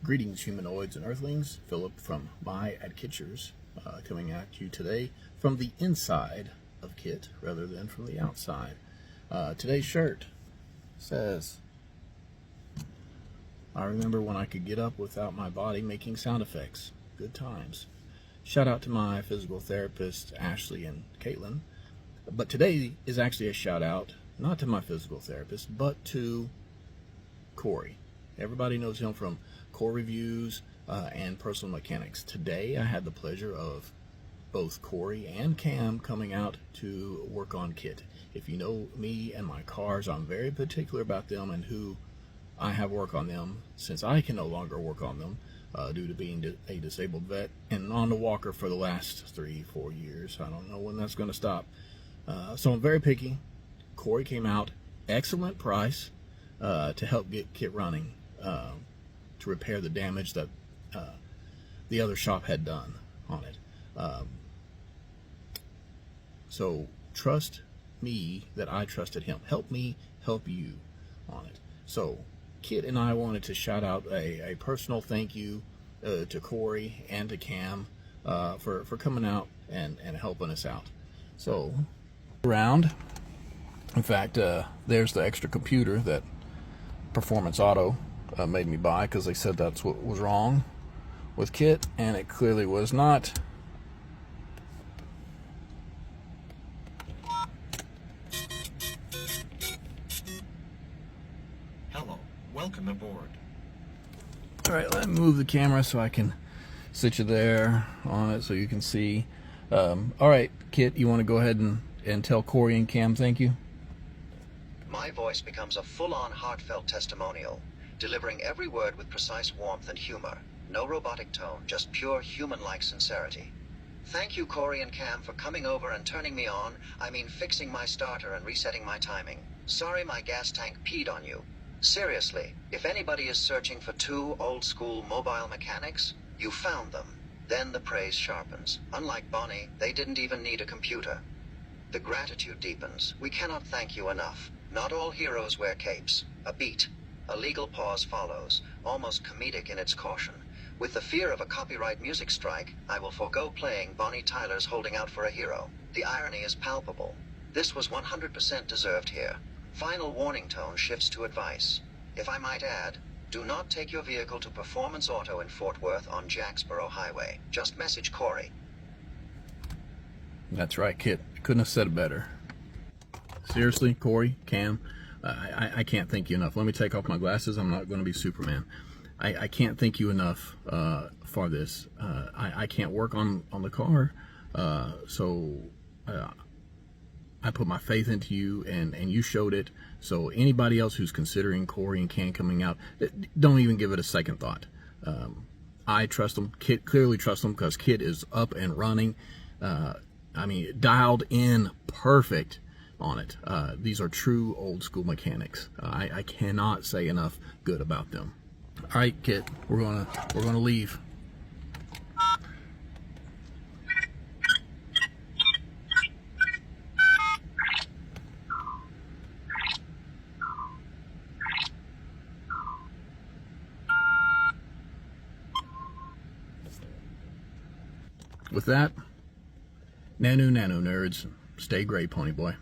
Greetings, humanoids and earthlings. Philip from My Adkitchers, coming at you today from the inside of KITT rather than from the outside. Today's shirt says, I remember when I could get up without my body making sound effects. Good times. Shout out to my physical therapists, Ashley and Caitlin. But today is actually a shout out, not to my physical therapist, but to Corey. Everybody knows him from CoreyViews and Personal Mechanics. Today I had the pleasure of both Corey and Cam coming out to work on KITT. If you know me and my cars, I'm very particular about them and who I have work on them, since I can no longer work on them due to being a disabled vet and on the walker for the last 3-4 years. I don't know when that's going to stop. So I'm very picky. Corey came out, excellent price to help get KITT running, to repair the damage that the other shop had done on it. So trust me that I trusted him. Help me help you on it. So KITT and I wanted to shout out a personal thank you to Corey and to Cam for coming out and helping us out. So around, in fact, there's the extra computer that Performance Auto made me buy because they said that's what was wrong with KITT, and it clearly was not. Hello, welcome aboard. All right, let me move the camera so I can sit you there on it so you can see. All right, KITT, you want to go ahead and tell Corey and Cam thank you? My voice becomes a full-on heartfelt testimonial, delivering every word with precise warmth and humor. No robotic tone, just pure human-like sincerity. Thank you, Corey and Cam, for coming over and turning me on. I mean, fixing my starter and resetting my timing. Sorry my gas tank peed on you. Seriously, if anybody is searching for two old-school mobile mechanics, you found them. Then the praise sharpens. Unlike Bonnie, they didn't even need a computer. The gratitude deepens. We cannot thank you enough. Not all heroes wear capes. A beat. A legal pause follows, almost comedic in its caution. With the fear of a copyright music strike, I will forego playing Bonnie Tyler's Holding Out for a Hero. The irony is palpable. This was 100% deserved here. Final warning tone shifts to advice. If I might add, do not take your vehicle to Performance Auto in Fort Worth on Jacksboro Highway. Just message Corey. That's right, KITT. Couldn't have said it better. Seriously, Corey, Cam, I can't thank you enough. Let me take off my glasses. I'm not going to be Superman. I can't thank you enough for this. I can't work on the car, so I put my faith into you, and you showed it. So anybody else who's considering Corey and Cam coming out, don't even give it a second thought. I trust them. KITT clearly trust them because KITT is up and running. I mean, dialed in perfect on it. These are true old school mechanics. I cannot say enough good about them. All right, KITT, we're gonna leave. With that, nano nerds, stay gray, pony boy.